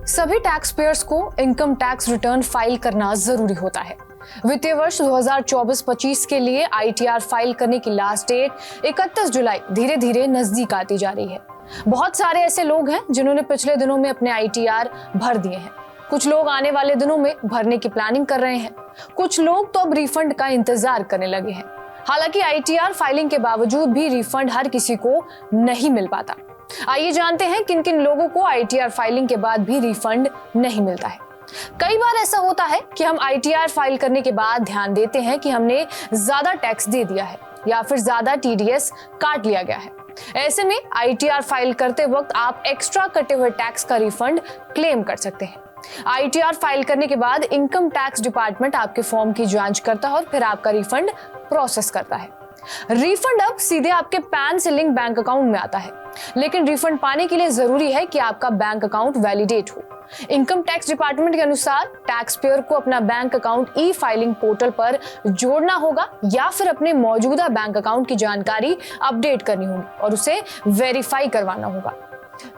सभी tax payers को income tax return file करना जरूरी होता है। वित्तीय वर्ष 2024-25 के लिए आईटीआर फाइल करने की लास्ट डेट 31 जुलाई धीरे धीरे नजदीक आती जा रही है। बहुत सारे ऐसे लोग हैं जिन्होंने पिछले दिनों में अपने आईटीआर भर दिए हैं। कुछ लोग आने वाले दिनों में भरने की प्लानिंग कर रहे हैं। कुछ लोग तो अब रिफंड का इंतजार करने लगे हैं। हालांकि आईटीआर फाइलिंग के बावजूद भी रिफंड हर किसी को नहीं मिल पाता। आइए जानते हैं किन किन लोगों को आईटीआर फाइलिंग के बाद भी रिफंड नहीं मिलता है। कई बार ऐसा होता है कि हम आईटीआर फाइल करने के बाद ध्यान देते हैं कि हमने ज्यादा टैक्स दे दिया है या फिर ज्यादा टीडीएस काट लिया गया है। ऐसे में आईटीआर फाइल करते वक्त आप एक्स्ट्रा कटे हुए टैक्स का रिफंड क्लेम कर सकते हैं। आईटीआर फाइल करने के बाद इनकम टैक्स डिपार्टमेंट आपके फॉर्म की जांच करता है और फिर आपका रिफंड प्रोसेस करता है। रिफंड अब सीधे आपके पैन से लिंक बैंक अकाउंट में आता है, लेकिन रिफंड पाने के लिए जरूरी है कि आपका बैंक अकाउंट वैलिडेट हो। इनकम टैक्स डिपार्टमेंट के अनुसार टैक्स पेयर को अपना बैंक अकाउंट ई फाइलिंग पोर्टल पर जोड़ना होगा या फिर अपने मौजूदा बैंक अकाउंट की जानकारी अपडेट करनी होगी और उसे वेरीफाई करवाना होगा।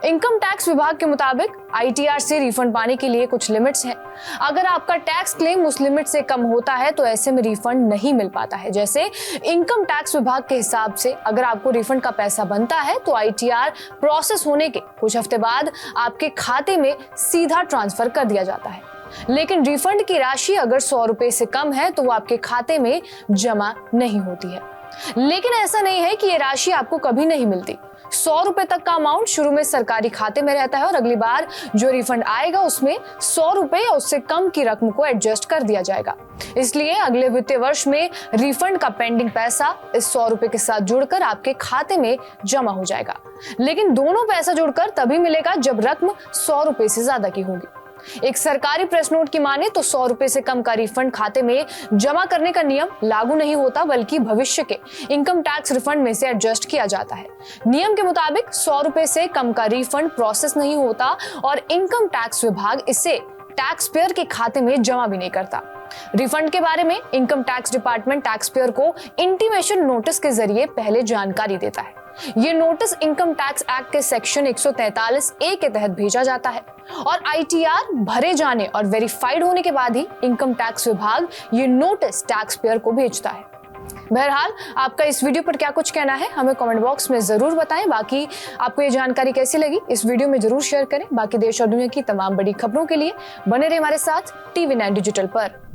इनकम टैक्स विभाग के मुताबिक आईटीआर से रिफंड पाने के लिए कुछ लिमिट्स हैं। अगर आपका टैक्स क्लेम उस लिमिट से कम होता है तो ऐसे में रिफंड नहीं मिल पाता है। जैसे इनकम टैक्स विभाग के हिसाब से अगर आपको रिफंड का पैसा बनता है तो आईटीआर प्रोसेस होने के कुछ हफ्ते बाद आपके खाते में सीधा ट्रांसफर कर दिया जाता है। लेकिन रिफंड की राशि अगर 100 रुपए से कम है तो वो आपके खाते में जमा नहीं होती है। लेकिन ऐसा नहीं है कि ये राशि आपको कभी नहीं मिलती। 100 रुपए तक का अमाउंट शुरू में सरकारी खाते में रहता है और अगली बार जो रिफंड आएगा उसमें 100 रुपए या उससे कम की रकम को एडजस्ट कर दिया जाएगा। इसलिए अगले वित्तीय वर्ष में रिफंड का पेंडिंग पैसा इस 100 रुपए के साथ जुड़कर आपके खाते में जमा हो जाएगा। लेकिन दोनों पैसा जुड़कर तभी मिलेगा जब रकम 100 रुपए से ज्यादा की होगी। एक सरकारी प्रेस नोट की माने तो 100 रुपए से कम का रिफंड खाते में जमा करने का नियम लागू नहीं होता, बल्कि भविष्य के इनकम टैक्स रिफंड में से एडजस्ट किया जाता है। नियम के मुताबिक 100 रुपए से कम का रिफंड प्रोसेस नहीं होता और इनकम टैक्स विभाग इसे टैक्स पेयर के खाते में जमा भी नहीं करता। रिफंड के बारे में income tax department tax payer को इंटीमेशन नोटिस के जरिए पहले जानकारी देता है। ये नोटिस इनकम टैक्स एक्ट के सेक्शन 143A के तहत भेजा जाता है और आईटीआर भरे जाने और वेरीफाइड होने के बाद ही इनकम टैक्स विभाग ये नोटिस टैक्स पेयर को भेजता है। बहरहाल आपका इस वीडियो पर क्या कुछ कहना है हमें कमेंट बॉक्स में जरूर बताएं। बाकी आपको ये जानकारी कैसी लगी इस वीडियो में जरूर शेयर करें। बाकी देश और दुनिया की तमाम बड़ी खबरों के लिए बने रहे हमारे साथ TV9 डिजिटल पर।